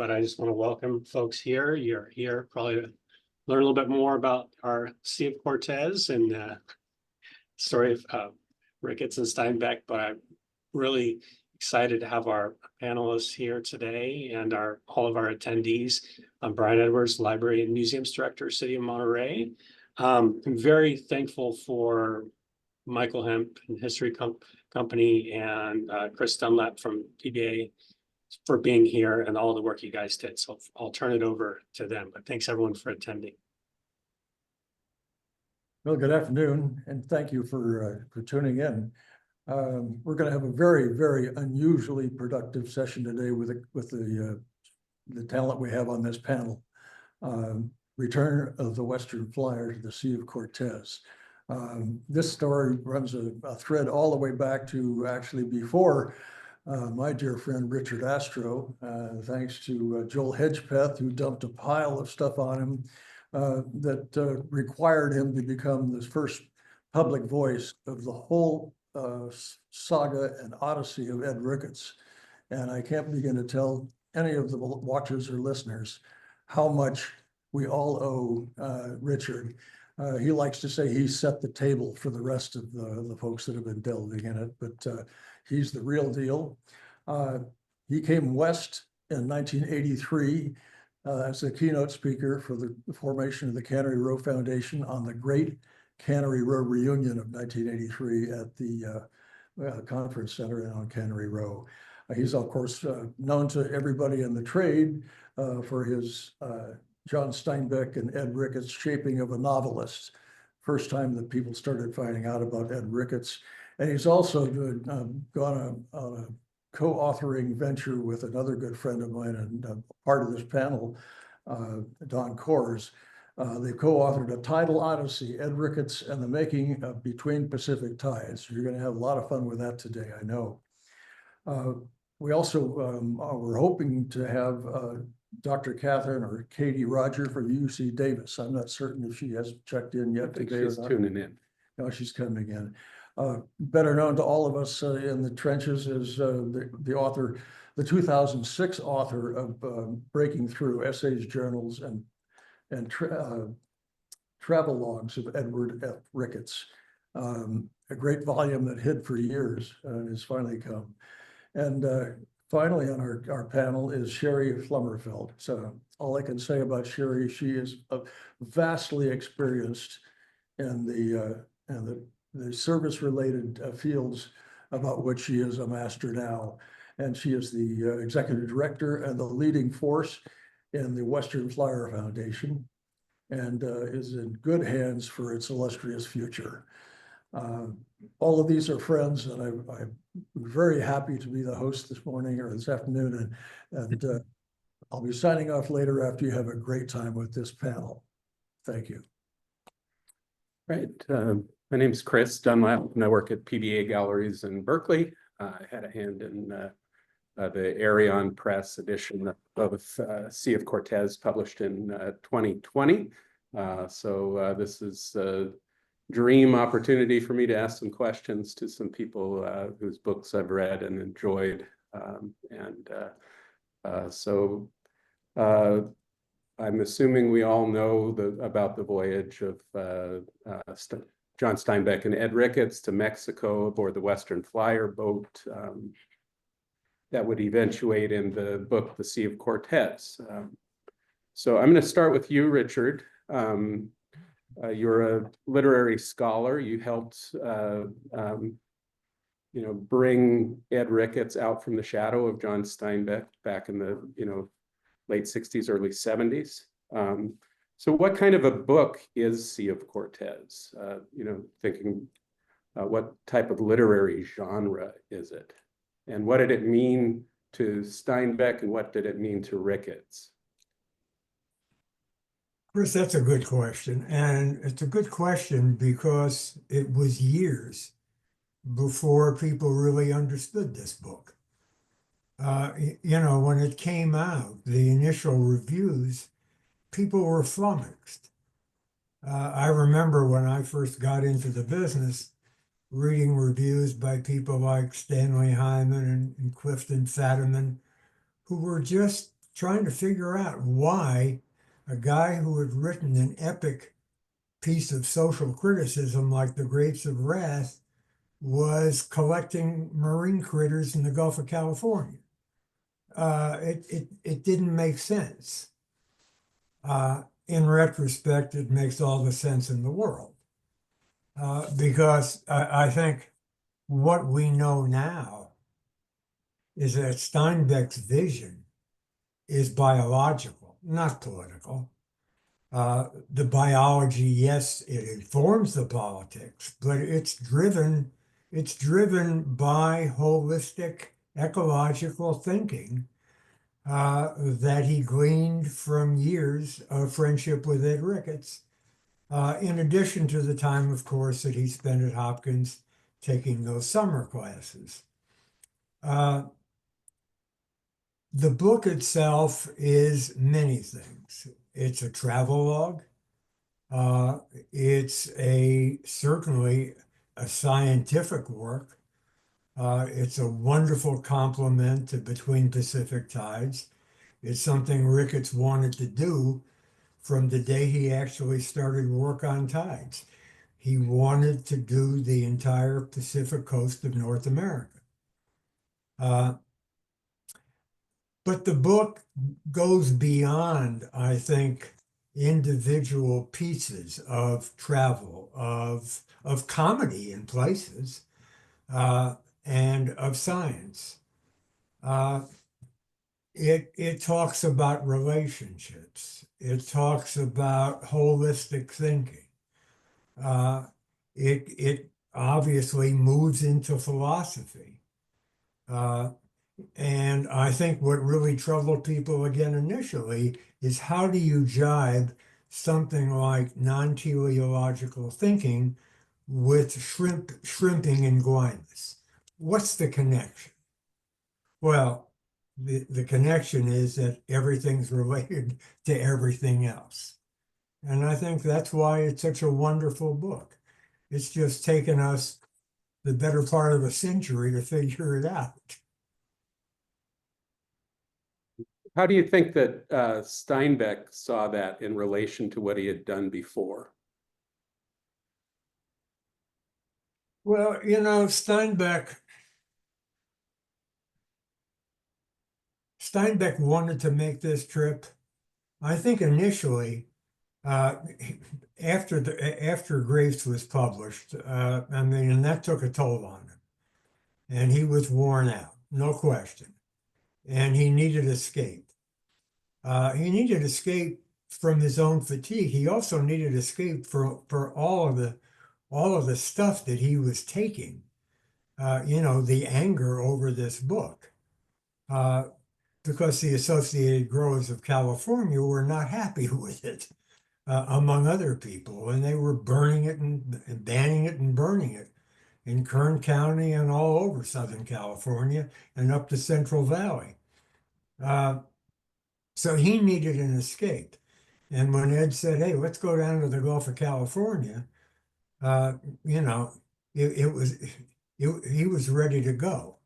but I just want to welcome folks here. You're here probably to learn a little bit more about our Sea of Cortez and story of Ricketts and Steinbeck, but I'm really excited to have our panelists here today and all of our attendees. I'm Brian Edwards, Library and Museums Director, City of Monterey. I'm very thankful for Michael Hemp and History Company and Chris Dunlap from PBA for being here and all the work you guys did. So I'll turn it over to them, but thanks everyone for attending. Well, good afternoon, and thank you for tuning in. We're going to have a very, very unusually productive session today with the talent we have on this panel. Return of the Western Flyer to the Sea of Cortez. This story runs a thread all the way back to actually before my dear friend Richard Astro, thanks to Joel Hedgepeth, who dumped a pile of stuff on him that required him to become the first public voice of the whole saga and Odyssey of Ed Ricketts. And I can't begin to tell any of the watchers or listeners how much we all owe Richard. He likes to say he set the table for the rest of the folks that have been delving in it, but he's the real deal. He came west in 1983 as a keynote speaker for the formation of the Cannery Row Foundation on the Great Cannery Row Reunion of 1983 at the Conference Center on Cannery Row. He's, of course, known to everybody in the trade for his John Steinbeck and Ed Ricketts' shaping of a novelist. First time that people started finding out about Ed Ricketts. And he's also gone on a co-authoring venture with another good friend of mine and part of this panel, Don Kohrs. They co-authored a Tidal Odyssey, Ed Ricketts and the Making of Between Pacific Tides. You're going to have a lot of fun with that today, I know. We also were hoping to have Dr. Catherine or Katie Roger from UC Davis. I'm not certain if she has checked in yet today. She's tuning in. No, she's coming in. Better known to all of us in the trenches is the author, the 2006 author of Breaking Through Essays, Journals, and Travel Logs of Edward F. Ricketts. A great volume that hid for years and has finally come. And finally on our panel is Sherry Flumerfelt. So all I can say about Sherry, she is vastly experienced in the service-related fields about which she is a master now. And she is the executive director and the leading force in the Western Flyer Foundation and is in good hands for its illustrious future. All of these are friends, and I'm very happy to be the host this morning or this afternoon, and I'll be signing off later after you have a great time with this panel. Thank you. Right. My name is Chris Dunlap, and I work at PBA Galleries in Berkeley. I had a hand in the Arion Press edition of Sea of Cortez, published in 2020. So this is a dream opportunity for me to ask some questions to some people whose books I've read and enjoyed. So I'm assuming we all know about the voyage of John Steinbeck and Ed Ricketts to Mexico aboard the Western Flyer boat that would eventuate in the book, The Sea of Cortez. So I'm going to start with you, Richard. You're a literary scholar. You helped, bring Ed Ricketts out from the shadow of John Steinbeck back in the, late 60s, early 70s. So what kind of a book is Sea of Cortez? Thinking what type of literary genre is it? And what did it mean to Steinbeck and what did it mean to Ricketts? Chris, that's a good question. And it's a good question because it was years before people really understood this book. When it came out, the initial reviews, people were flummoxed. I remember when I first got into the business, reading reviews by people like Stanley Hyman and Clifton Fadiman, who were just trying to figure out why a guy who had written an epic piece of social criticism like The Grapes of Wrath was collecting marine critters in the Gulf of California. It didn't make sense. In retrospect, it makes all the sense in the world. Because I think what we know now is that Steinbeck's vision is biological, not political. The biology, yes, it informs the politics, but it's driven by holistic ecological thinking that he gleaned from years of friendship with Ed Ricketts, in addition to the time, of course, that he spent at Hopkins taking those summer classes. The book itself is many things. It's a travelogue. It's certainly a scientific work. It's a wonderful complement to Between Pacific Tides. It's something Ricketts wanted to do from the day he actually started work on tides. He wanted to do the entire Pacific coast of North America. But the book goes beyond, I think, individual pieces of travel, of comedy in places, and of science. It talks about relationships. It talks about holistic thinking. It obviously moves into philosophy. And I think what really troubled people again initially is how do you jibe something like non-teleological thinking with shrimping and blindness? What's the connection? Well, the connection is that everything's related to everything else. And I think that's why it's such a wonderful book. It's just taken us the better part of a century to figure it out. How do you think that Steinbeck saw that in relation to what he had done before? Well, Steinbeck wanted to make this trip. I think initially, after Graves was published, and that took a toll on him, and he was worn out, no question, and he needed escape. He needed escape from his own fatigue. He also needed escape for all of the stuff that he was taking. The anger over this book. Because the Associated Growers of California were not happy with it, among other people, and they were burning it and banning it and burning it in Kern County and all over Southern California and up the Central Valley. So he needed an escape. And when Ed said, hey, let's go down to the Gulf of California, he was ready to go.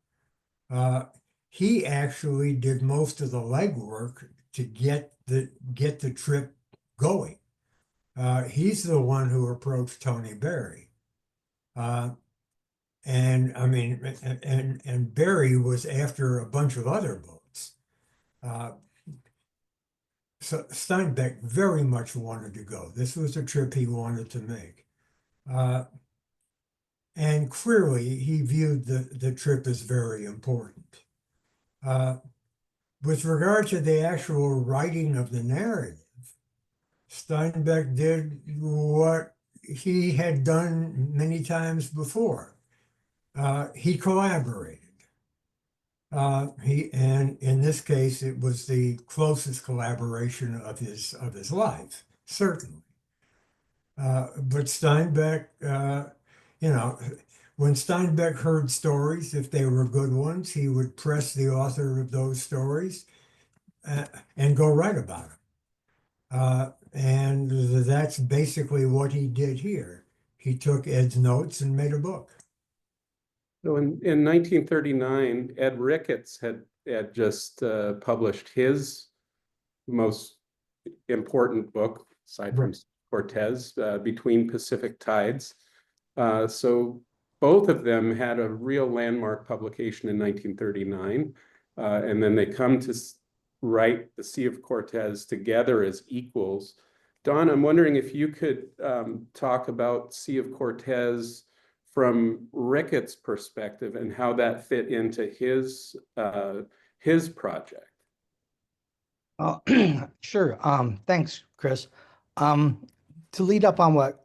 He actually did most of the legwork to get the trip going. He's the one who approached Tony Berry. And Berry was after a bunch of other boats. So Steinbeck very much wanted to go. This was a trip he wanted to make. And clearly he viewed the trip as very important. With regard to the actual writing of the narrative, Steinbeck did what he had done many times before. He collaborated. And in this case, it was the closest collaboration of his life, certainly. But Steinbeck, when Steinbeck heard stories, if they were good ones, he would press the author of those stories and go write about them. And that's basically what he did here. He took Ed's notes and made a book. So in 1939, Ed Ricketts had just published his most important book, aside from Right. Cortez, Between Pacific Tides. So both of them had a real landmark publication in 1939. And then they come to write the Sea of Cortez together as equals. Don, I'm wondering if you could talk about Sea of Cortez from Ricketts' perspective and how that fit into his project. Sure. Thanks, Chris. To lead up on what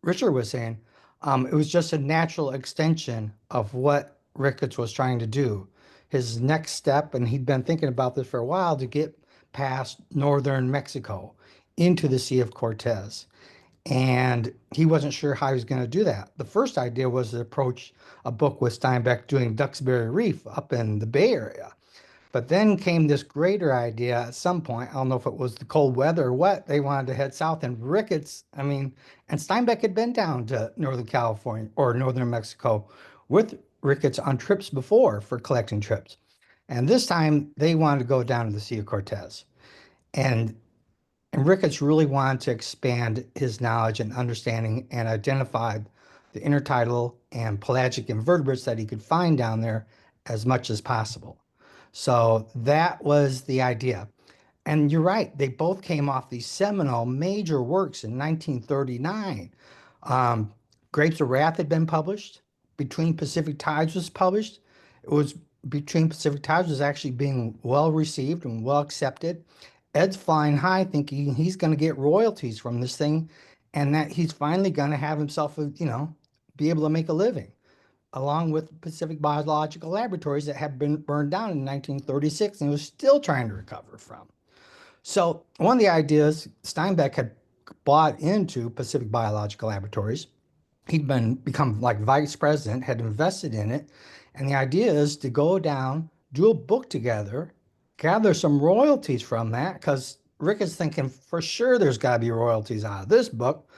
Richard was saying, it was just a natural extension of what Ricketts was trying to do. His next step, and he'd been thinking about this for a while, to get past northern Mexico into the Sea of Cortez. And he wasn't sure how he was going to do that. The first idea was to approach a book with Steinbeck doing Duxbury Reef up in the Bay Area. But then came this greater idea at some point. I don't know if it was the cold weather or what. They wanted to head south, and Ricketts, and Steinbeck had been down to Northern California or Northern Mexico with Ricketts on trips before for collecting trips. And this time they wanted to go down to the Sea of Cortez. And Ricketts really wanted to expand his knowledge and understanding and identified the intertidal and pelagic invertebrates that he could find down there as much as possible. So that was the idea. And you're right, they both came off these seminal major works in 1939. Grapes of Wrath had been published. Between Pacific Tides was published. It was Between Pacific Tides was actually being well received and well accepted. Ed's flying high thinking he's going to get royalties from this thing and that he's finally going to have himself, be able to make a living, along with Pacific Biological Laboratories that had been burned down in 1936 and he was still trying to recover from. So one of the ideas, Steinbeck had bought into Pacific Biological Laboratories. He'd become like vice president, had invested in it. And the idea is to go down, do a book together, gather some royalties from that, because Rick is thinking for sure there's got to be royalties out of this book.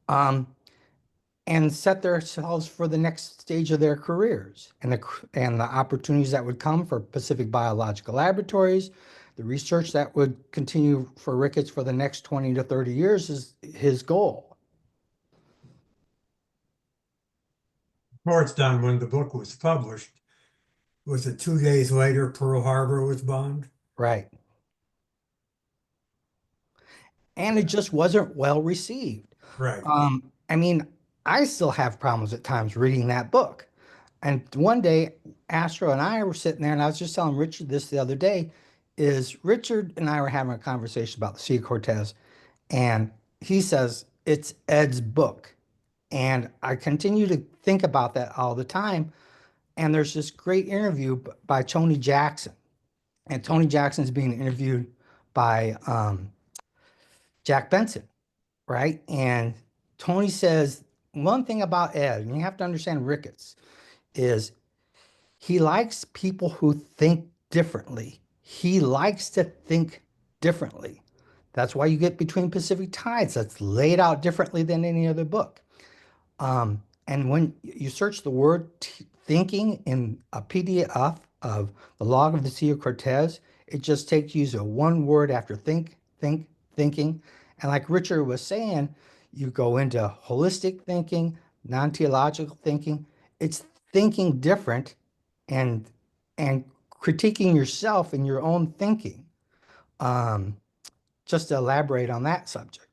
And set themselves for the next stage of their careers and the opportunities that would come for Pacific Biological Laboratories, the research that would continue for Ricketts for the next 20 to 30 years is his goal. Of course, Don, when the book was published, was it 2 days later Pearl Harbor was bombed? Right. And it just wasn't well received. Right. I still have problems at times reading that book. And one day, Astro and I were sitting there, and I was just telling Richard this the other day, is Richard and I were having a conversation about the Sea of Cortez, and he says, it's Ed's book. And I continue to think about that all the time. And there's this great interview by Tony Jackson. And Tony Jackson's being interviewed by Jack Benson, right? And Tony says, one thing about Ed, and you have to understand Ricketts, is he likes people who think differently. He likes to think differently. That's why you get Between Pacific Tides. That's laid out differently than any other book. And when you search the word thinking in a PDF of the log of the Sea of Cortez, it just takes you to one word after thinking. And like Richard was saying, you go into holistic thinking, non-theological thinking. It's thinking different and critiquing yourself in your own thinking. Just to elaborate on that subject.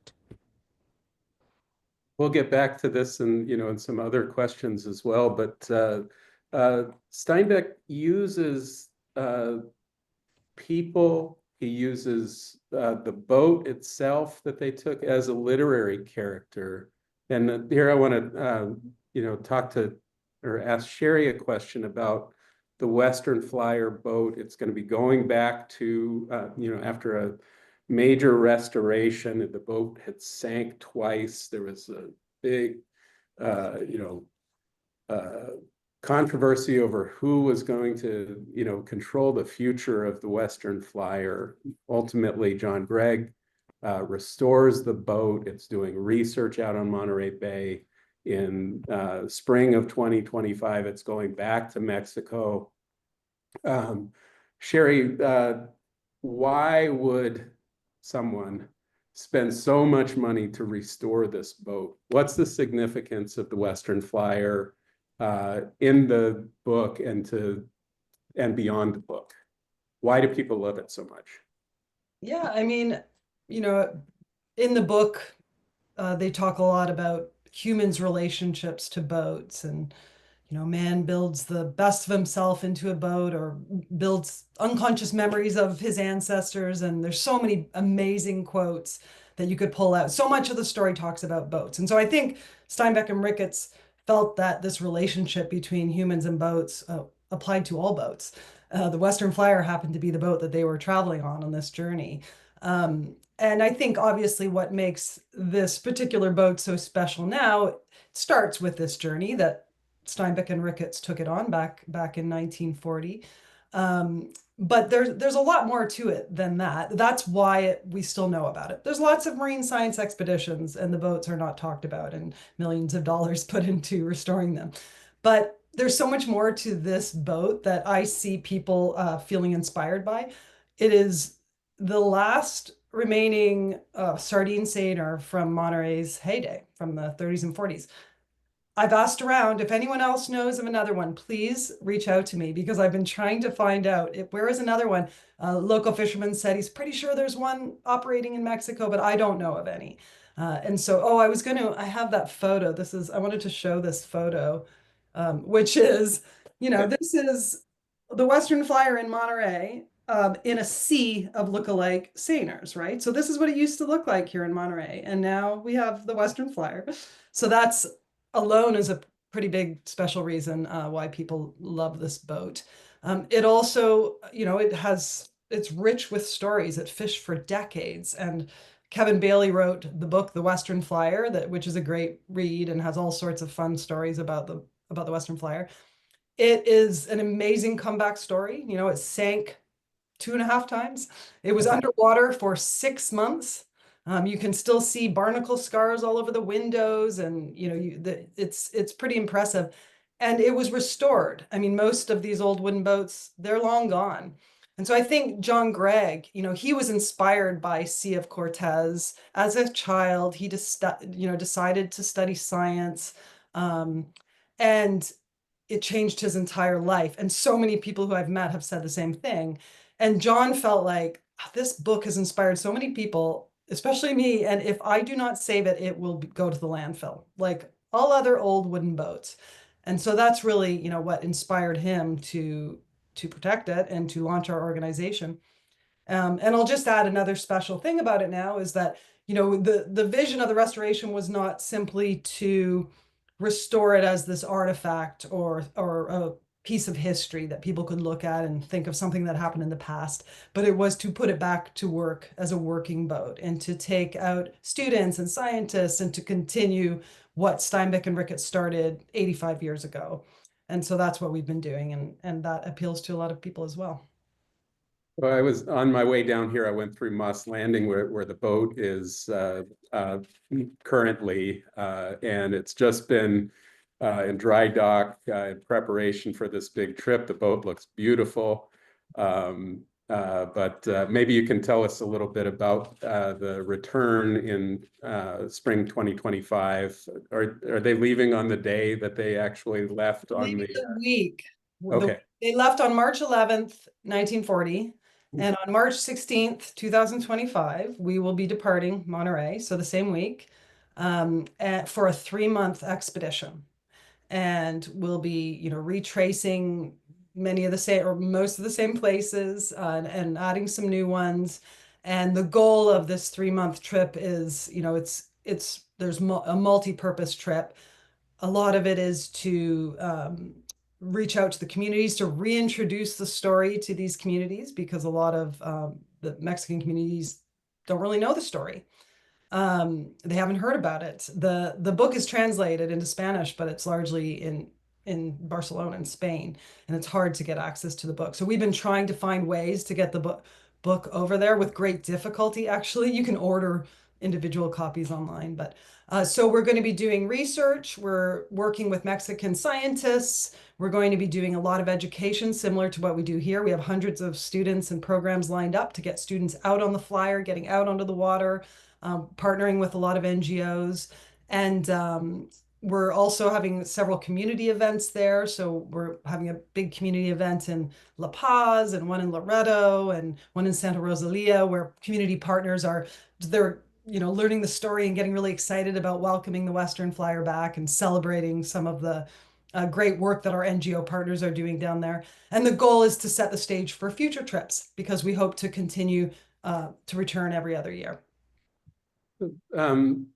We'll get back to this and and some other questions as well, but Steinbeck uses people. He uses the boat itself that they took as a literary character. And here I want to talk to or ask Sherry a question about the Western Flyer boat. It's going to be going back to after a major restoration. The boat had sank twice. There was a big controversy over who was going to control the future of the Western Flyer. Ultimately, John Gregg restores the boat. It's doing research out on Monterey Bay. In spring of 2025, it's going back to Mexico. Sherry, why would someone spend so much money to restore this boat? What's the significance of the Western Flyer in the book and beyond the book? Why do people love it so much? Yeah, I mean, you know, in the book, they talk a lot about humans' relationships to boats, and man builds the best of himself into a boat or builds unconscious memories of his ancestors. And there's so many amazing quotes that you could pull out. So much of the story talks about boats. And so I think Steinbeck and Ricketts felt that this relationship between humans and boats applied to all boats. The Western Flyer happened to be the boat that they were traveling on this journey. And I think obviously what makes this particular boat so special now starts with this journey that Steinbeck and Ricketts took it on back in 1940. But there's a lot more to it than that. That's why we still know about it. There's lots of marine science expeditions, and the boats are not talked about, and millions of dollars put into restoring them. But there's so much more to this boat that I see people feeling inspired by. It is the last remaining sardine-seiner from Monterey's heyday from the 30s and 40s. I've asked around. If anyone else knows of another one, please reach out to me, because I've been trying to find out where is another one. Local fisherman said he's pretty sure there's one operating in Mexico, but I don't know of any. And so, I have that photo. I wanted to show this photo, which is, this is the Western Flyer in Monterey in a sea of lookalike seiners, right? So this is what it used to look like here in Monterey. And now we have the Western Flyer. So that's alone is a pretty big special reason why people love this boat. It also, it's rich with stories. It fished for decades. And Kevin Bailey wrote the book, The Western Flyer, which is a great read and has all sorts of fun stories about the Western Flyer. It is an amazing comeback story. It sank 2.5 times. It was underwater for 6 months. You can still see barnacle scars all over the windows, and it's pretty impressive. And it was restored. I mean, most of these old wooden boats, they're long gone. And so I think John Gregg, he was inspired by Sea of Cortez as a child. He just decided to study science, and it changed his entire life. And so many people who I've met have said the same thing. And John felt like this book has inspired so many people, especially me. And if I do not save it, it will go to the landfill, like all other old wooden boats. And so that's really, what inspired him to protect it and to launch our organization. And I'll just add another special thing about it now is that, the vision of the restoration was not simply to restore it as this artifact or a piece of history that people could look at and think of something that happened in the past, but it was to put it back to work as a working boat and to take out students and scientists and to continue what Steinbeck and Ricketts started 85 years ago. And so that's what we've been doing, and that appeals to a lot of people as well. Well, I was on my way down here. I went through Moss Landing where the boat is currently, and it's just been in dry dock in preparation for this big trip. The boat looks beautiful, but maybe you can tell us a little bit about the return in spring 2025. Are they leaving on the day that they actually left on Maybe the week? Okay. They left on March 11th, 1940. And on March 16th, 2025, we will be departing Monterey, so the same week, for a 3-month expedition. And we'll be, retracing many of the same or most of the same places and adding some new ones. And the goal of this 3-month trip is, there's a multi-purpose trip. A lot of it is to reach out to the communities, to reintroduce the story to these communities, because a lot of the Mexican communities don't really know the story. They haven't heard about it. The book is translated into Spanish, but it's largely in Barcelona, in Spain, and it's hard to get access to the book. So we've been trying to find ways to get the book over there with great difficulty. Actually, you can order individual copies online. But so we're going to be doing research. We're working with Mexican scientists. We're going to be doing a lot of education similar to what we do here. We have hundreds of students and programs lined up to get students out on the flyer, getting out onto the water, partnering with a lot of NGOs. And we're also having several community events there. So we're having a big community event in La Paz and one in Loreto and one in Santa Rosalia, where community partners they're learning the story and getting really excited about welcoming the Western Flyer back and celebrating some of the great work that our NGO partners are doing down there. And the goal is to set the stage for future trips, because we hope to continue to return every other year.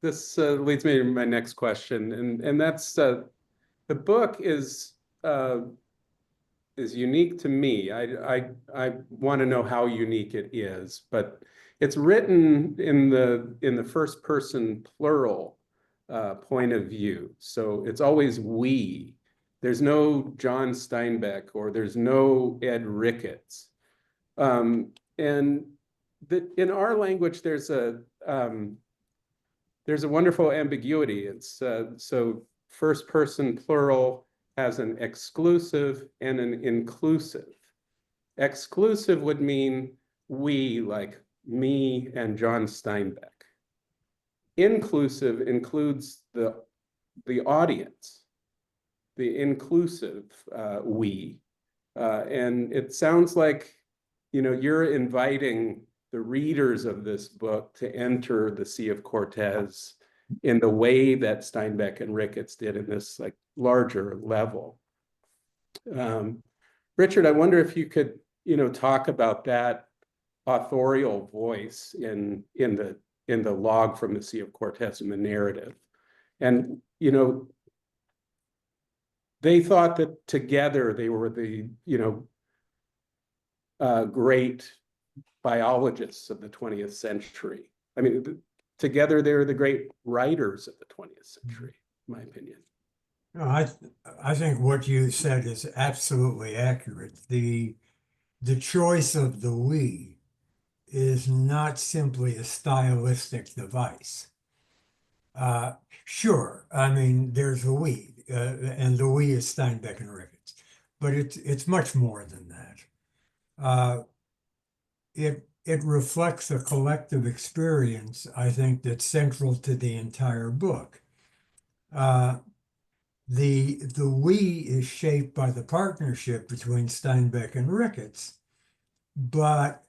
This leads me to my next question, and that's the book is unique to me. I want to know how unique it is, but it's written in the first person plural point of view, so it's always we. There's no John Steinbeck or there's no Ed Ricketts, and in our language there's a wonderful ambiguity. It's so first person plural has an exclusive and an inclusive. Exclusive would mean we, like me and John Steinbeck. Inclusive includes the audience, the inclusive we. And it sounds like, you're inviting the readers of this book to enter the Sea of Cortez in the way that Steinbeck and Ricketts did in this like larger level. Richard, I wonder if you could, talk about that authorial voice in the log from the Sea of Cortez in the narrative. And, they thought that together they were the, great biologists of the 20th century. I mean, together they're the great writers of the 20th century, in my opinion. No, I think what you said is absolutely accurate. The choice of the we is not simply a stylistic device. Sure, I mean, there's a we, and the we is Steinbeck and Ricketts, but it's much more than that. It reflects a collective experience, I think, that's central to the entire book. The we is shaped by the partnership between Steinbeck and Ricketts, but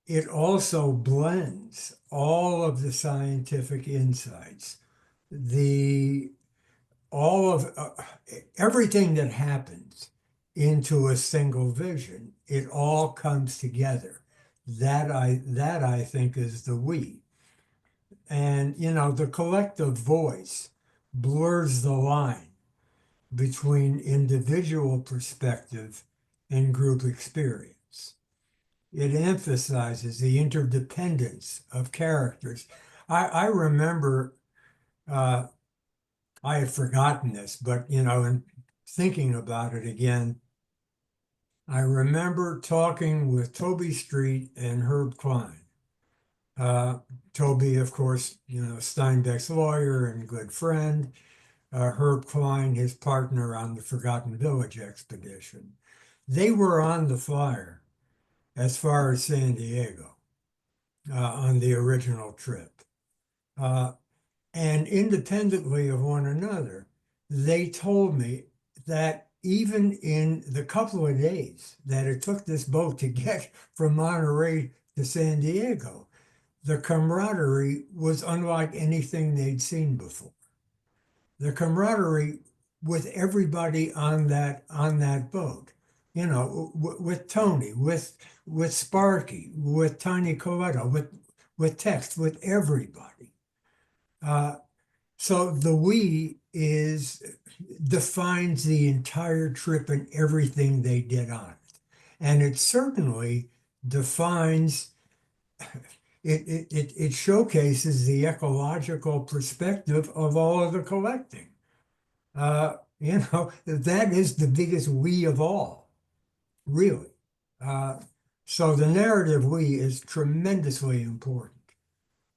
it also blends all of the scientific insights, everything that happens into a single vision. It all comes together. That I think is the we. And, the collective voice blurs the line between individual perspective and group experience. It emphasizes the interdependence of characters. I remember, I had forgotten this, but, in thinking about it again, I remember talking with Toby Street and Herb Klein. Toby, of course, Steinbeck's lawyer and good friend. Herb Klein, his partner on the Forgotten Village expedition. They were on the flyer as far as San Diego on the original trip. And independently of one another, they told me that even in the couple of days that it took this boat to get from Monterey to San Diego, the camaraderie was unlike anything they'd seen before. The camaraderie with everybody on that boat, with Tony, with Sparky, with Tiny Coletta, with Text, with everybody. So the we defines the entire trip and everything they did on it. And it certainly defines, it showcases the ecological perspective of all of the collecting. That is the biggest we of all, really. So the narrative we is tremendously important.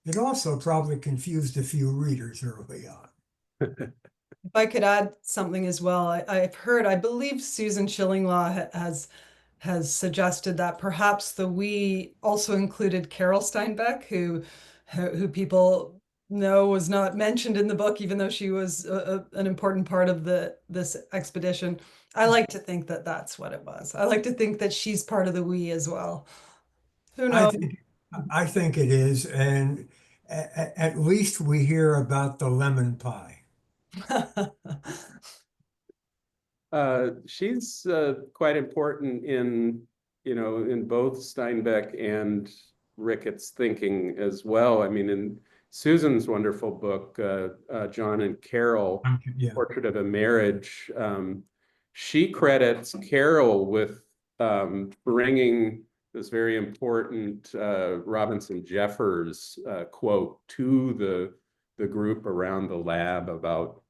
It also probably confused a few readers early on. If I could add something as well, I've heard, I believe Susan Schillinglaw has suggested that perhaps the we also included Carol Steinbeck, who people know was not mentioned in the book, even though she was an important part of this expedition. I like to think that that's what it was. I like to think that she's part of the we as well. Who I knows? think I think it is, and at least we hear about the lemon pie. She's quite important in, in both Steinbeck and Ricketts thinking as well. I mean, in Susan's wonderful book, John and Carol, Yeah. Portrait of a Marriage, she credits Carol with bringing this very important Robinson Jeffers quote to the group around the lab about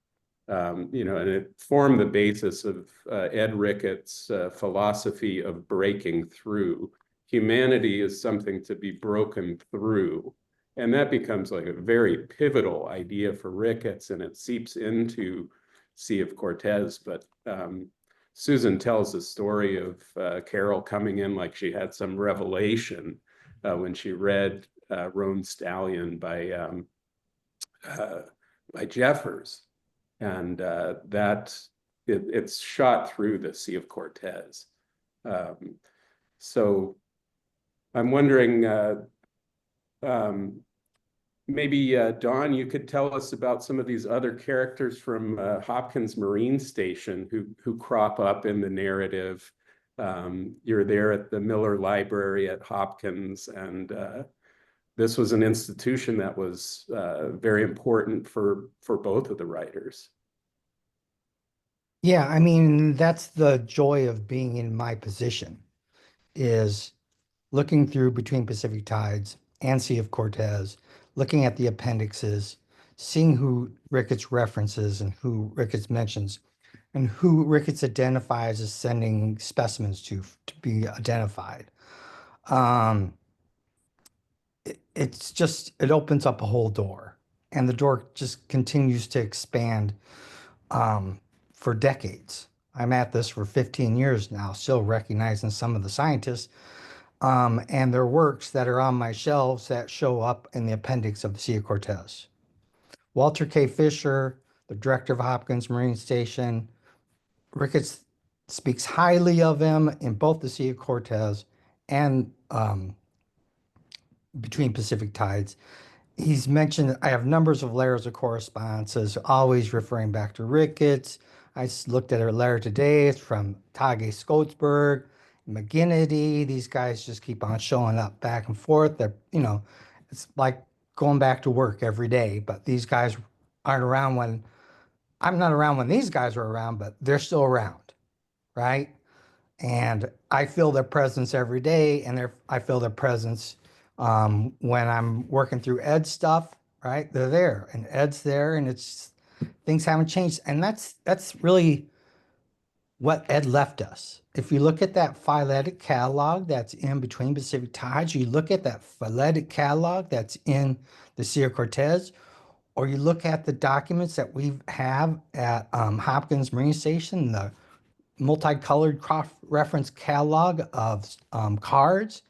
and it formed the basis of Ed Ricketts' philosophy of breaking through. Humanity is something to be broken through. And that becomes like a very pivotal idea for Ricketts, and it seeps into Sea of Cortez. But Susan tells the story of Carol coming in like she had some revelation when she read Roan Stallion by Jeffers. And it's shot through the Sea of Cortez. So I'm wondering, maybe Dawn, you could tell us about some of these other characters from Hopkins Marine Station who crop up in the narrative. You're there at the Miller Library at Hopkins, and this was an institution that was very important for both of the writers. Yeah, I mean, that's the joy of being in my position, is looking through Between Pacific Tides and Sea of Cortez, looking at the appendixes, seeing who Ricketts references and who Ricketts mentions, and who Ricketts identifies as sending specimens to be identified. It's just, it opens up a whole door, and the door just continues to expand for decades. I'm at this for 15 years now, still recognizing some of the scientists and their works that are on my shelves that show up in the appendix of the Sea of Cortez. Walter K. Fisher, the director of Hopkins Marine Station, Ricketts speaks highly of him in both the Sea of Cortez and Between Pacific Tides. He's mentioned, I have numbers of layers of correspondences, always referring back to Ricketts. I looked at a letter today. It's from Tage Scotsburg, McGinnity. These guys just keep on showing up back and forth. They're, it's like going back to work every day, but these guys aren't around when I'm not around when these guys are around, but they're still around, right? And I feel their presence every day, and I feel their presence when I'm working through Ed's stuff, right? They're there, and Ed's there, and things haven't changed. And that's really what Ed left us. If you look at that phyletic catalog that's in Between Pacific Tides, you look at that phyletic catalog that's in the Sea of Cortez, or you look at the documents that we have at Hopkins Marine Station, the multicolored cross-reference catalog of cards,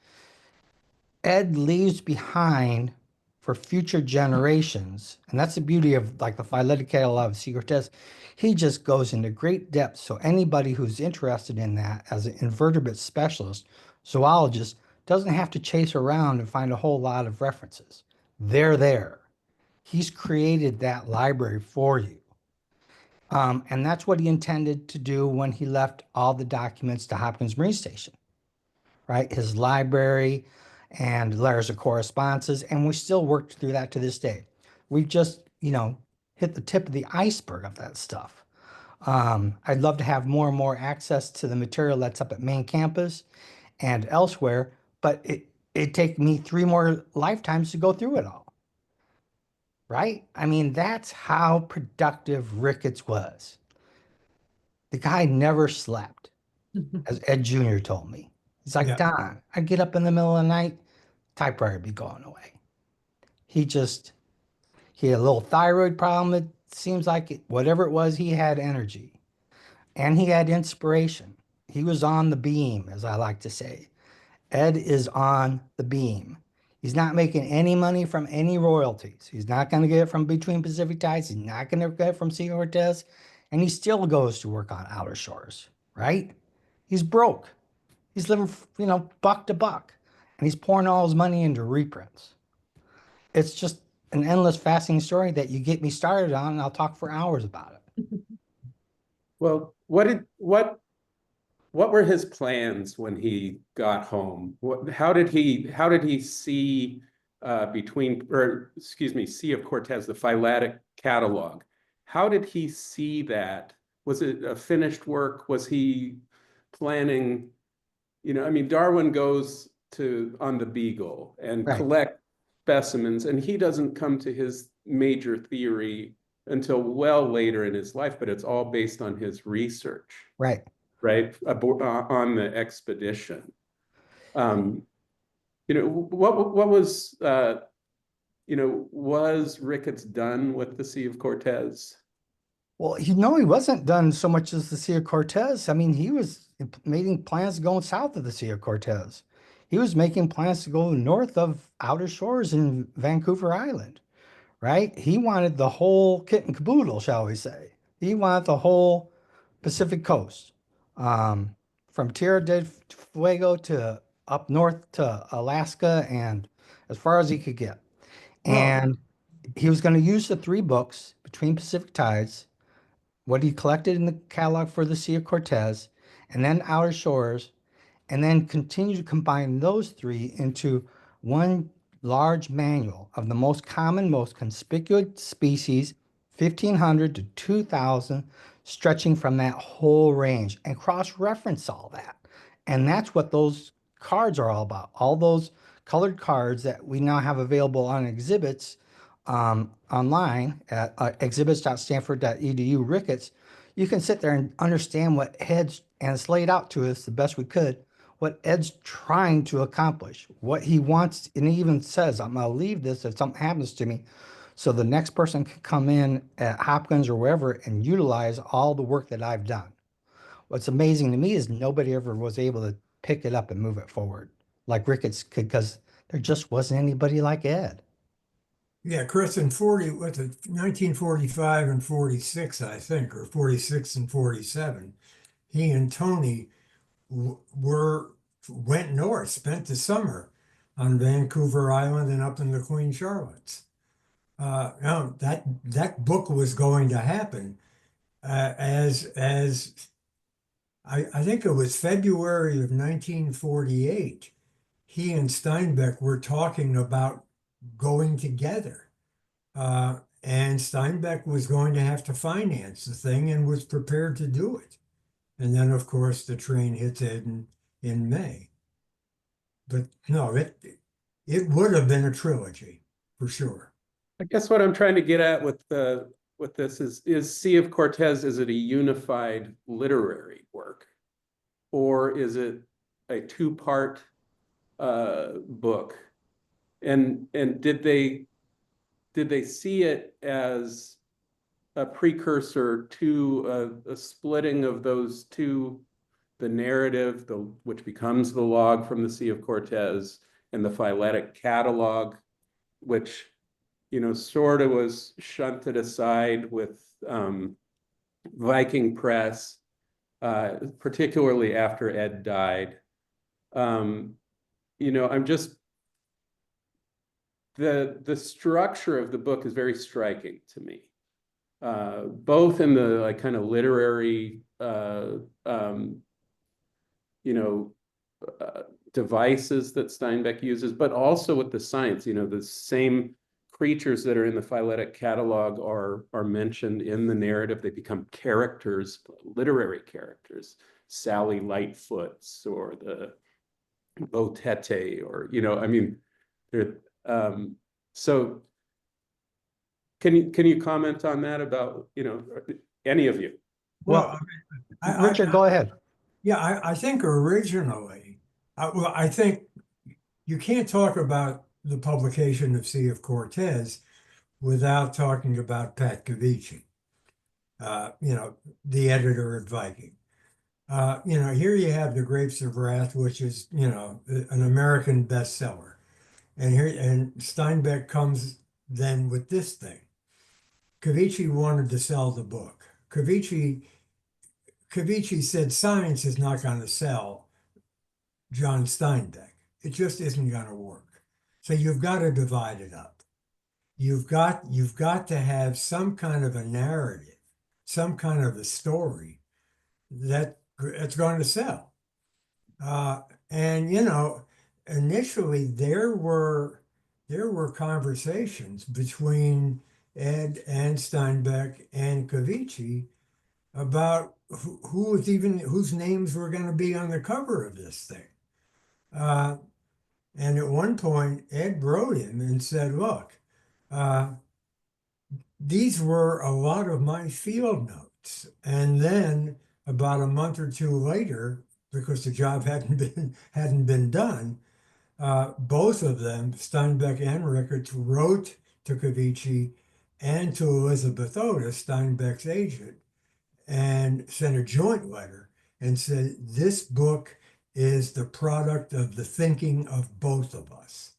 Ed leaves behind for future generations, and that's the beauty of like the phyletic catalog of Sea of Cortez. He just goes into great depth, so anybody who's interested in that as an invertebrate specialist, zoologist, doesn't have to chase around and find a whole lot of references. They're there. He's created that library for you. And that's what he intended to do when he left all the documents to Hopkins Marine Station, right? His library and letters of correspondences, and we still work through that to this day. We've just, hit the tip of the iceberg of that stuff. I'd love to have more and more access to the material that's up at main campus and elsewhere, but it'd take me 3 more lifetimes to go through it all. Right? I mean, that's how productive Ricketts was. The guy never slept, as Ed Jr. told me. He's like, Yeah. Don, I'd get up in the middle of the night, typewriter would be going away. He had a little thyroid problem. It seems like whatever it was, he had energy and he had inspiration. He was on the beam, as I like to say. Ed is on the beam. He's not making any money from any royalties. He's not going to get it from Between Pacific Tides. He's not going to get it from Sea of Cortez. And he still goes to work on Outer Shores, right? He's broke. He's living, buck to buck. And he's pouring all his money into reprints. It's just an endless, fascinating story that you get me started on, and I'll talk for hours about it. Well, what were his plans when he got home? How did he see Sea of Cortez, the phyletic catalog? How did he see that? Was it a finished work? Was he planning, Darwin goes on the Beagle and Right. collect specimens, and he doesn't come to his major theory until well later in his life, but it's all based on his research. Right. Right, on the expedition. What was, was Ricketts done with the Sea of Cortez? Well, he wasn't done so much as the Sea of Cortez. I mean, he was making plans to go south of the Sea of Cortez. He was making plans to go north of Outer Shores in Vancouver Island, right? He wanted the whole kit and caboodle, shall we say. He wanted the whole Pacific coast, from Tierra del Fuego to up north to Alaska and as far as he could get. Well- And he was going to use the 3 books, Between Pacific Tides, what he collected in the catalog for the Sea of Cortez, and then Outer Shores, and then continue to combine those 3 into one large manual of the most common, most conspicuous species, 1,500 to 2,000, stretching from that whole range, and cross-reference all that. And that's what those cards are all about. All those colored cards that we now have available on exhibits online at exhibits.stanford.edu Ricketts. You can sit there and understand what Ed's, and it's laid out to us the best we could, what Ed's trying to accomplish, what he wants. And he even says, I'm going to leave this if something happens to me, so the next person can come in at Hopkins or wherever and utilize all the work that I've done. What's amazing to me is nobody ever was able to pick it up and move it forward like Ricketts could, because there just wasn't anybody like Ed. Yeah, Chris, in 1945 and 46, I think, or 46 and 47, he and Tony went north, spent the summer on Vancouver Island and up in the Queen Charlotte's. Now that book was going to happen as I think it was February of 1948. He and Steinbeck were talking about going together. And Steinbeck was going to have to finance the thing and was prepared to do it. And then, of course, the train hits Ed in May. But no, it would have been a trilogy for sure. I guess what I'm trying to get at with this is Sea of Cortez, is it a unified literary work? Or is it a 2-part book? And did they see it as a precursor to a splitting of those 2, the narrative, which becomes the log from the Sea of Cortez, and the phyletic catalog, which sort of was shunted aside with Viking Press, particularly after Ed died. I'm just, the structure of the book is very striking to me, both in the kind of literary devices that Steinbeck uses, but also with the science. The same creatures that are in the phyletic catalog are mentioned in the narrative. They become characters, literary characters, Sally Lightfoots or the Botete, or they're so can you comment on that about any of you? Well, Richard, go ahead. Yeah, I think originally, I think you can't talk about the publication of Sea of Cortez without talking about Pat Cavici, the editor at Viking. Here you have The Grapes of Wrath, which is, an American bestseller. And Steinbeck comes then with this thing. Cavici wanted to sell the book. Cavici said science is not going to sell John Steinbeck. It just isn't going to work. So you've got to divide it up. You've got to have some kind of a narrative, some kind of a story that's going to sell. And initially there were conversations between Ed and Steinbeck and Cavici about whose names were going to be on the cover of this thing. And at one point, Ed wrote him and said, look, these were a lot of my field notes. And then about a month or two later, because the job hadn't been done, both of them, Steinbeck and Ricketts, wrote to Cavici and to Elizabeth Otis, Steinbeck's agent, and sent a joint letter and said, this book is the product of the thinking of both of us.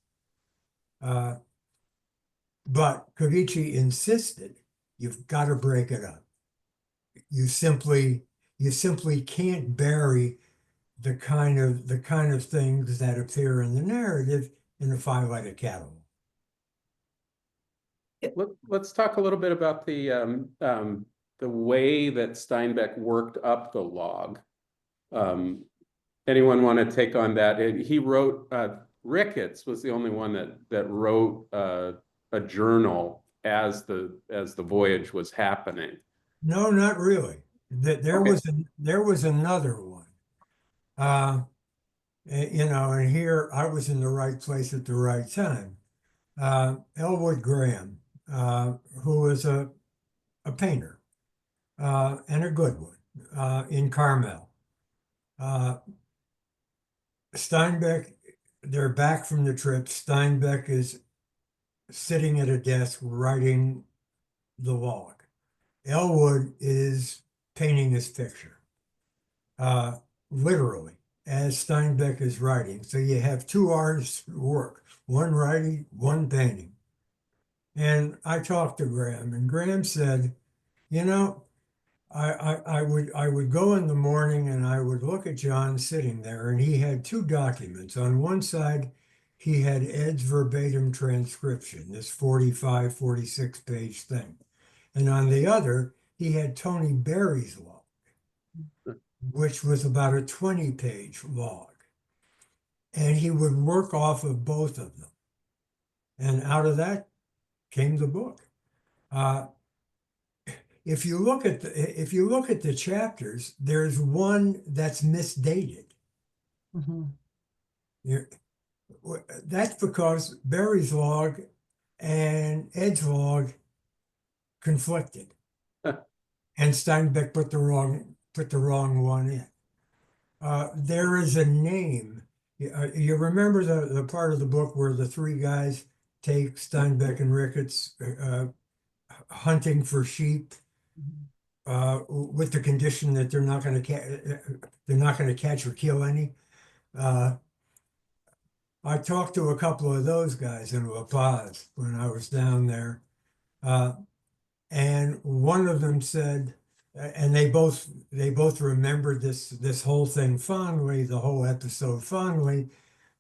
But Cavici insisted, you've got to break it up. You simply can't bury the kind of things that appear in the narrative in a five-letter catalog. Let's talk a little bit about the way that Steinbeck worked up the log. Anyone want to take on that? He wrote, Ricketts was the only one that wrote a journal as the voyage was happening. No, not really. There was another one. And here I was in the right place at the right time. Elwood Graham, who was a painter and a good one in Carmel. Steinbeck, they're back from the trip. Steinbeck is sitting at a desk writing the log. Elwood is painting his picture, literally, as Steinbeck is writing. So you have two artists work, one writing, one painting. And I talked to Graham, and Graham said, I would go in the morning and I would look at John sitting there, and he had two documents. On one side, he had Ed's verbatim transcription, this 45, 46 page thing. And on the other, he had Tony Berry's log, which was about a 20-page log. And he would work off of both of them. And out of that came the book. If you look at the chapters, there's one that's misdated. Mm-hmm. That's because Berry's log and Ed's log conflicted, and Steinbeck put the wrong one in. There is a name. You remember the part of the book where the three guys take Steinbeck and Ricketts hunting for sheep, with the condition that they're not going to catch or kill any. I talked to a couple of those guys in La Paz when I was down there, and one of them said, and they both remembered this whole thing fondly, the whole episode fondly,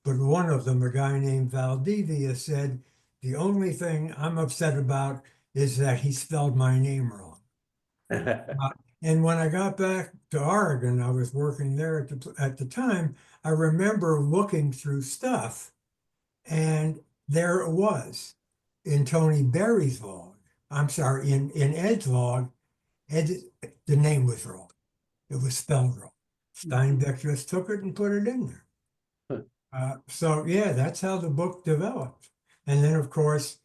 but one of them, a guy named Valdivia, said, the only thing I'm upset about is that he spelled my name wrong. And when I got back to Oregon, I was working there at the time, I remember looking through stuff, and there it was in Tony Berry's log. I'm sorry, in Ed's log, the name was wrong. It was spelled wrong. Steinbeck just took it and put it in there. So yeah, that's how the book developed. And then of course,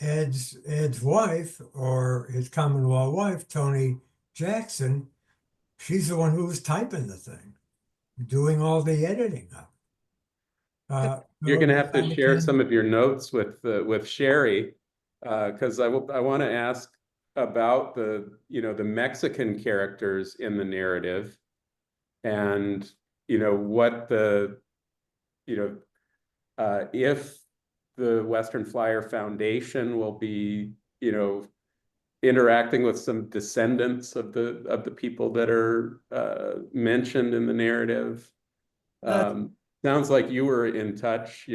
Ed's wife, or his common law wife, Toni Jackson, she's the one who was typing the thing, doing all the editing of it. You're going to have to find the share can- some of your notes with Sherry, because I want to ask about the Mexican characters in the narrative, and what if the Western Flyer Foundation will be interacting with some descendants of the people that are mentioned in the narrative. Sounds like you were in touch,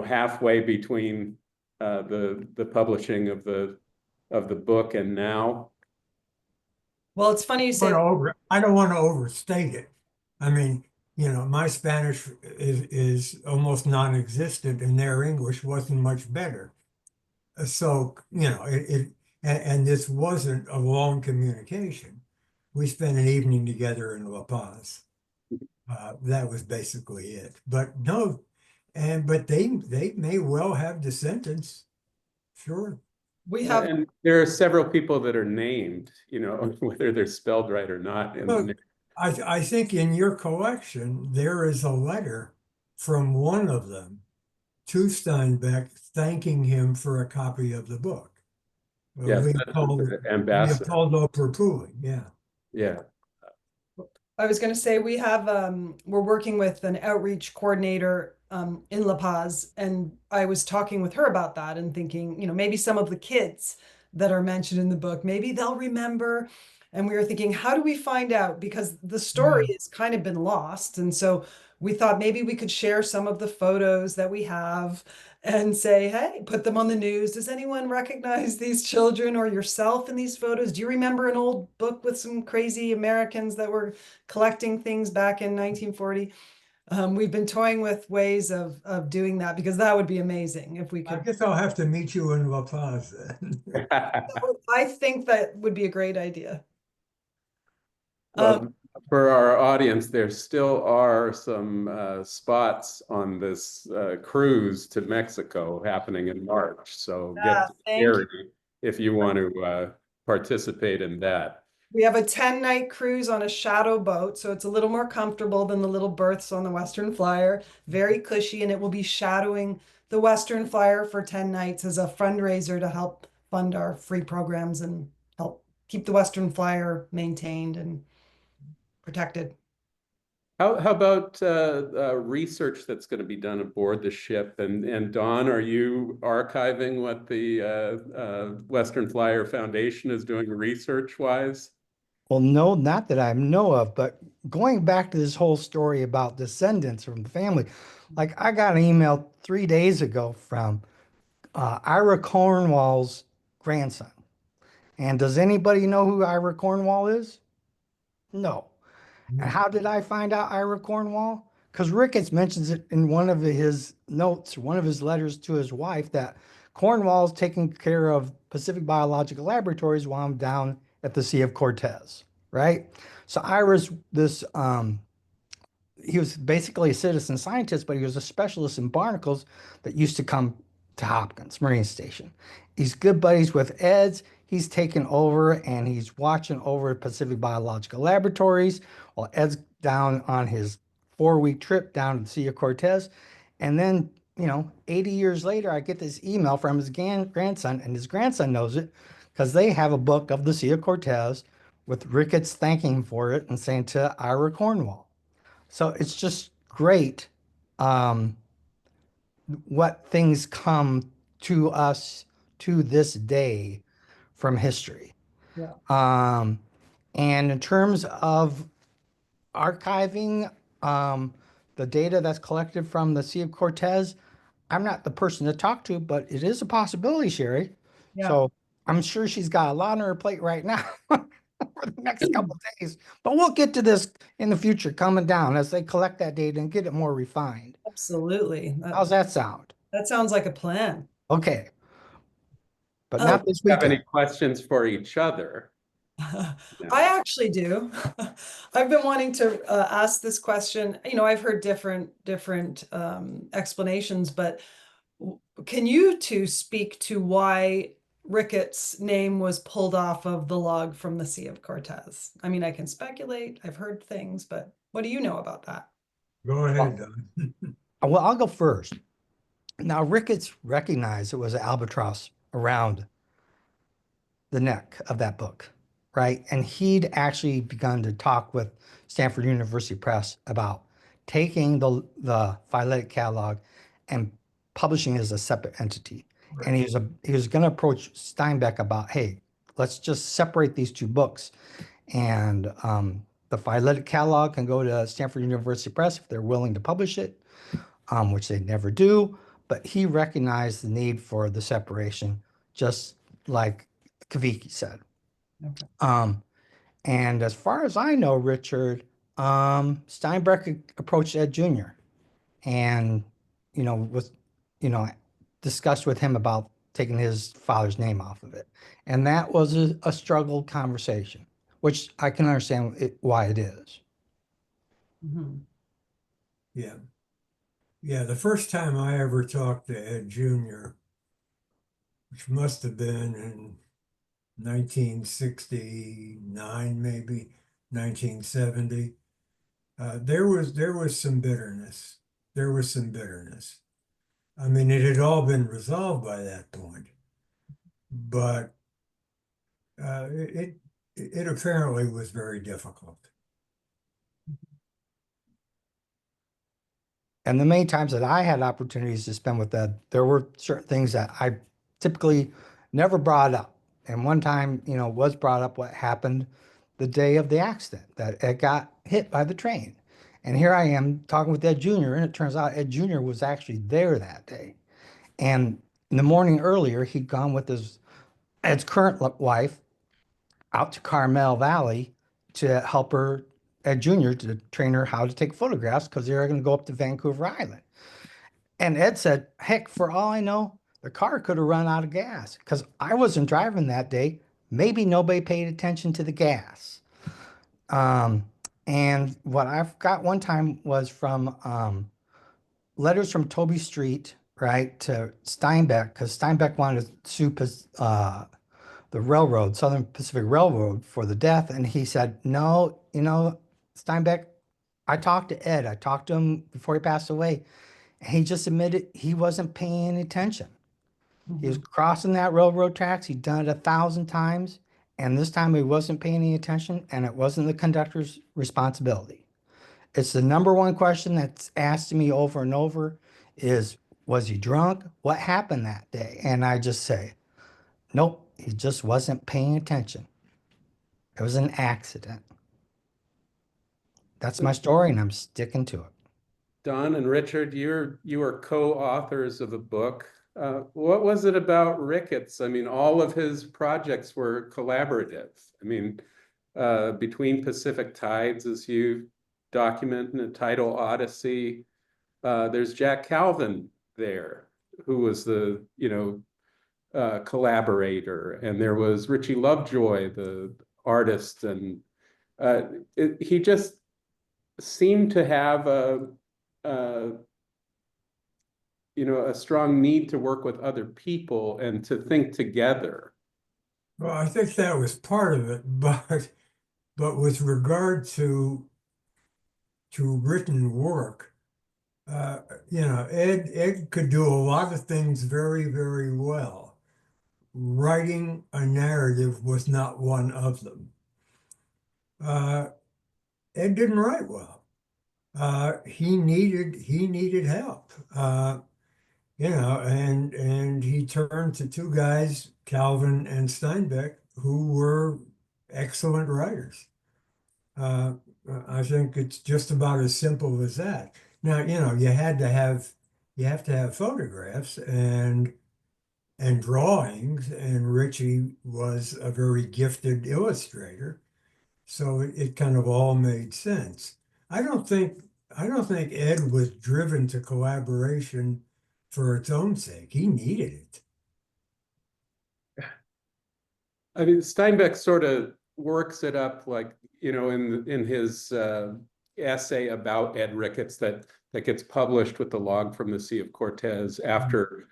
halfway between the publishing of the book and now. Well, it's funny you say I don't want to overstate it. I mean, my Spanish is almost non-existent, and their English wasn't much better. So, and this wasn't a long communication. We spent an evening together in La Paz. That was basically it. But no, but they may well have descendants. Sure. we have And there are several people that are named, whether they're spelled right or not. I think in your collection, there is a letter from one of them to Steinbeck thanking him for a copy of the book. Yes, that's the ambassador. Leopoldo Perpuli, yeah. Yeah. I was going to say we have we're working with an outreach coordinator in La Paz, and I was talking with her about that and thinking, maybe some of the kids that are mentioned in the book, maybe they'll remember. And we were thinking, how do we find out? Because the story has kind of been lost. And so we thought maybe we could share some of the photos that we have and say, hey, put them on the news. Does anyone recognize these children or yourself in these photos? Do you remember an old book with some crazy Americans that were collecting things back in 1940? We've been toying with ways of doing that, because that would be amazing if we I could. guess I'll have to meet you in La Paz then. I think that would be a great idea. Well, for our audience, there still are some spots on this cruise to Mexico happening in March. So get to Sherry if you want to participate in that. We have a 10-night cruise on a shadow boat, so it's a little more comfortable than the little berths on the Western Flyer. Very cushy, and it will be shadowing the Western Flyer for 10 nights as a fundraiser to help fund our free programs and help keep the Western Flyer maintained and protected. How about research that's going to be done aboard the ship? And Dawn, are you archiving what the Western Flyer Foundation is doing research-wise? Well, no, not that I know of, but going back to this whole story about descendants from the family, like I got an email 3 days ago from Ira Cornwall's grandson. And does anybody know who Ira Cornwall is? No. And how did I find out Ira Cornwall? Because Ricketts mentions it in one of his notes, one of his letters to his wife, that Cornwall's taking care of Pacific Biological Laboratories while I'm down at the Sea of Cortez, right? So Ira's he was basically a citizen scientist, but he was a specialist in barnacles that used to come to Hopkins Marine Station. He's good buddies with Ed's. He's taken over and he's watching over Pacific Biological Laboratories while Ed's down on his 4-week trip down to the Sea of Cortez. And then, 80 years later, I get this email from his grandson, and his grandson knows it because they have a book of the Sea of Cortez with Ricketts thanking him for it and saying to Ira Cornwall. So it's just great what things come to us to this day from history. Yeah. And in terms of archiving the data that's collected from the Sea of Cortez, I'm not the person to talk to, but it is a possibility, Sherry. Yeah. So I'm sure she's got a lot on her plate right now for the next couple of days. But we'll get to this in the future, coming down as they collect that data and get it more refined. Absolutely. How's that sound? That sounds like a plan. Okay. But Oh, not this Have any weekend. questions for each other? I actually do. I've been wanting to ask this question. I've heard different explanations, but can you two speak to why Ricketts' name was pulled off of the log from the Sea of Cortez? I mean, I can speculate. I've heard things, but what do you know about that? Go ahead, Don. Well, I'll go first. Now, Ricketts recognized it was an albatross around the neck of that book, right? And he'd actually begun to talk with Stanford University Press about taking the phyletic catalog and publishing as a separate entity. And he was going to approach Steinbeck about, hey, let's just separate these two books. And the phyletic catalog can go to Stanford University Press if they're willing to publish it, which they never do. But he recognized the need for the separation, just like Kaviki said. Okay. And as far as I know, Richard, Steinbeck approached Ed Jr. and, discussed with him about taking his father's name off of it. And that was a struggled conversation, which I can understand why it is. Mhm. Yeah. Yeah, the first time I ever talked to Ed Jr., which must have been in 1969, maybe 1970, there was some bitterness. There was some bitterness. I mean, it had all been resolved by that point, but it apparently was very difficult. And the many times that I had opportunities to spend with Ed, there were certain things that I typically never brought up. And one time, was brought up what happened the day of the accident, that Ed got hit by the train. And here I am talking with Ed Jr., and it turns out Ed Jr. was actually there that day. And in the morning earlier, he'd gone with Ed's current wife out to Carmel Valley to help her, Ed Jr., to train her how to take photographs because they were going to go up to Vancouver Island. And Ed said, heck, for all I know, the car could have run out of gas because I wasn't driving that day. Maybe nobody paid attention to the gas. And what I've got one time was from letters from Toby Street, right, to Steinbeck, because Steinbeck wanted to sue the railroad, Southern Pacific Railroad, for the death. And he said, no, Steinbeck, I talked to Ed. I talked to him before he passed away. And he just admitted he wasn't paying any attention. He was crossing that railroad tracks. He'd done it 1,000 times. And this time he wasn't paying any attention, and it wasn't the conductor's responsibility. It's the number one question that's asked to me over and over is, was he drunk? What happened that day? And I just say, nope, he just wasn't paying attention. It was an accident. That's my story, and I'm sticking to it. Don and Richard, you are co-authors of the book. What was it about Ricketts? I mean, all of his projects were collaborative. I mean, between Pacific Tides, as you document in the Tidal Odyssey, there's Jack Calvin there, who was the, collaborator, and there was Richie Lovejoy, the artist, and he just seemed to have a strong need to work with other people and to think together. Well, I think that was part of it, but with regard to written work, Ed could do a lot of things very, very well. Writing a narrative was not one of them. Ed didn't write well. He needed help. And he turned to two guys, Calvin and Steinbeck, who were excellent writers. I think it's just about as simple as that. Now, you have to have photographs and drawings, and Richie was a very gifted illustrator, so it kind of all made sense. I don't think Ed was driven to collaboration for its own sake. He needed it. I mean, Steinbeck sort of works it up like, in his essay about Ed Ricketts that gets published with the log from the Sea of Cortez after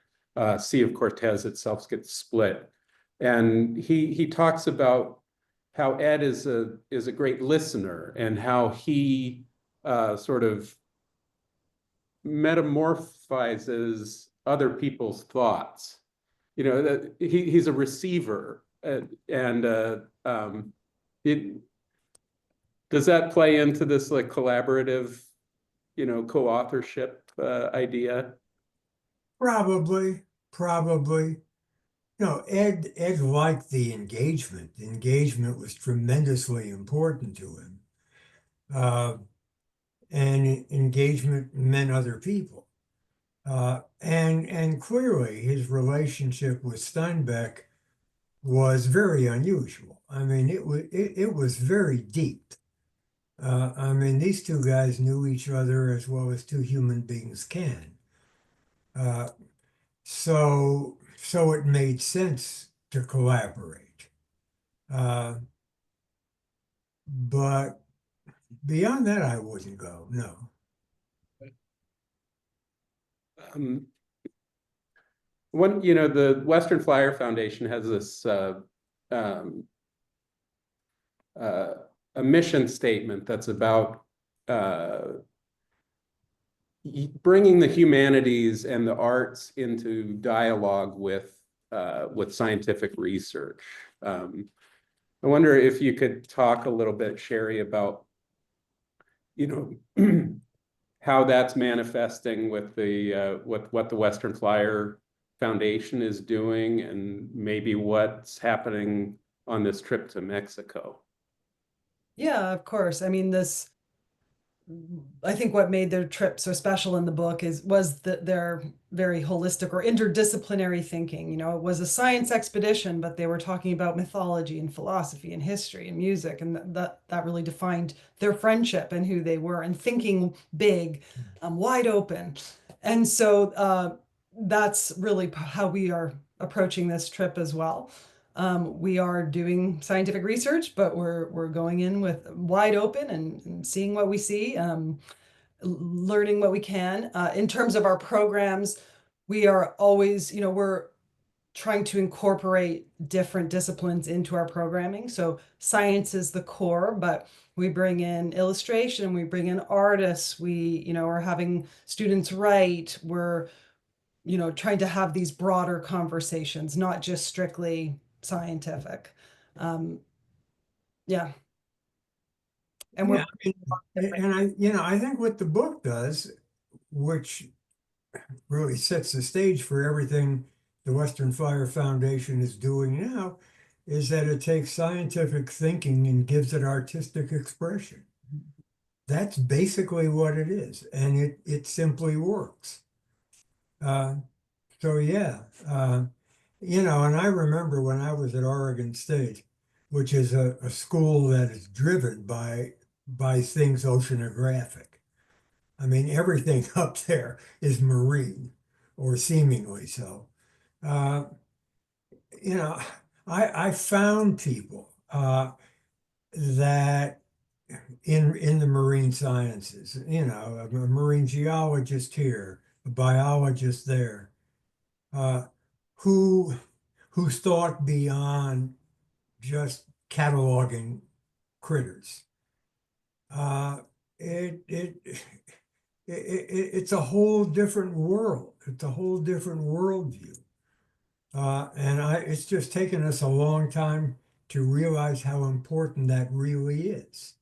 Sea of Cortez itself gets split. And he talks about how Ed is a great listener, and how he sort of metamorphizes other people's thoughts. You know, that he's a receiver, it does that play into this like collaborative, you know, co-authorship idea? Probably. No, Ed liked the engagement. The engagement was tremendously important to him. And engagement meant other people. And clearly his relationship with Steinbeck was very unusual. I mean, it was very deep. I mean, these two guys knew each other as well as two human beings can. So it made sense to collaborate. But beyond that, I wouldn't go, no. One, you know, the Western Flyer Foundation has this a mission statement that's about bringing the humanities and the arts into dialogue with scientific research. I wonder if you could talk a little bit, Sherry, about, you know, how that's manifesting with the what the Western Flyer Foundation is doing, and maybe what's happening on this trip to Mexico. Yeah, of course. I mean, I think what made their trip so special in the book was that their very holistic or interdisciplinary thinking. You know, it was a science expedition, but they were talking about mythology and philosophy and history and music, and that really defined their friendship and who they were, and thinking big, wide open. And so that's really how we are approaching this trip as well. We are doing scientific research, but we're going in with wide open and seeing what we see, learning what we can. In terms of our programs, we are always, you know, we're trying to incorporate different disciplines into our programming. So science is the core, but we bring in illustration, we bring in artists, we, you know, are having students write, we're, you know, trying to have these broader conversations, not just strictly scientific. Yeah. And we're I think what the book does, which really sets the stage for everything the Western Flyer Foundation is doing now, is that it takes scientific thinking and gives it artistic expression. That's basically what it is, and it simply works. So yeah, you know, and I remember when I was at Oregon State, which is a school that is driven by things oceanographic. I mean, everything up there is marine, or seemingly so. You know, I found people that in the marine sciences, you know, a marine geologist here, a biologist there, who thought beyond just cataloging critters. It's a whole different world. It's a whole different worldview. And it's just taken us a long time to realize how important that really is.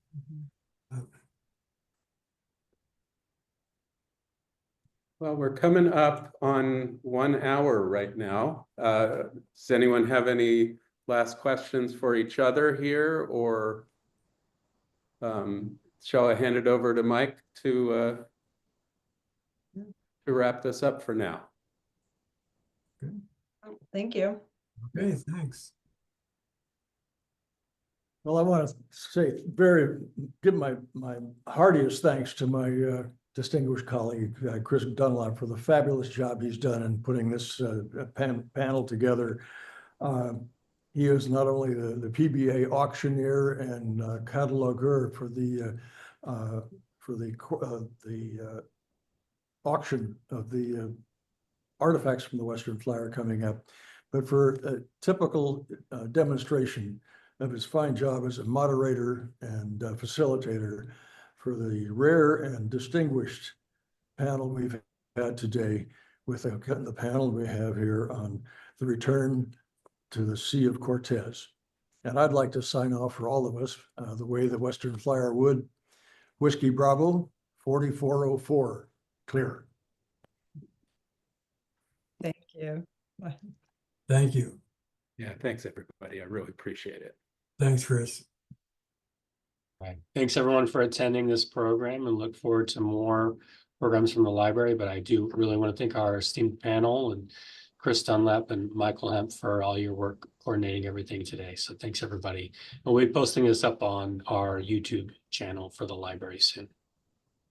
Well, we're coming up on 1 hour right now. Does anyone have any last questions for each other here, or shall I hand it over to Mike to wrap this up for now? Thank you. Okay, thanks. Well, I want to say give my heartiest thanks to my distinguished colleague, Chris Dunlap, for the fabulous job he's done in putting this panel together. He is not only the PBA auctioneer and cataloguer for the auction of the artifacts from the Western Flyer coming up, but for a typical demonstration of his fine job as a moderator and facilitator for the rare and distinguished panel we've had today with the panel we have here on the return to the Sea of Cortez. And I'd like to sign off for all of us the way the Western Flyer would. Whiskey Bravo 4404, clear. Thank you. Thank you. Yeah, thanks, everybody. I really appreciate it. Thanks, Chris. Right. Thanks everyone for attending this program and look forward to more programs from the library. But I do really want to thank our esteemed panel and Chris Dunlap and Michael Hemp for all your work coordinating everything today. So thanks everybody. And we'll be posting this up on our YouTube channel for the library soon.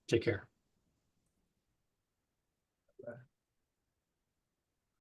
Take care.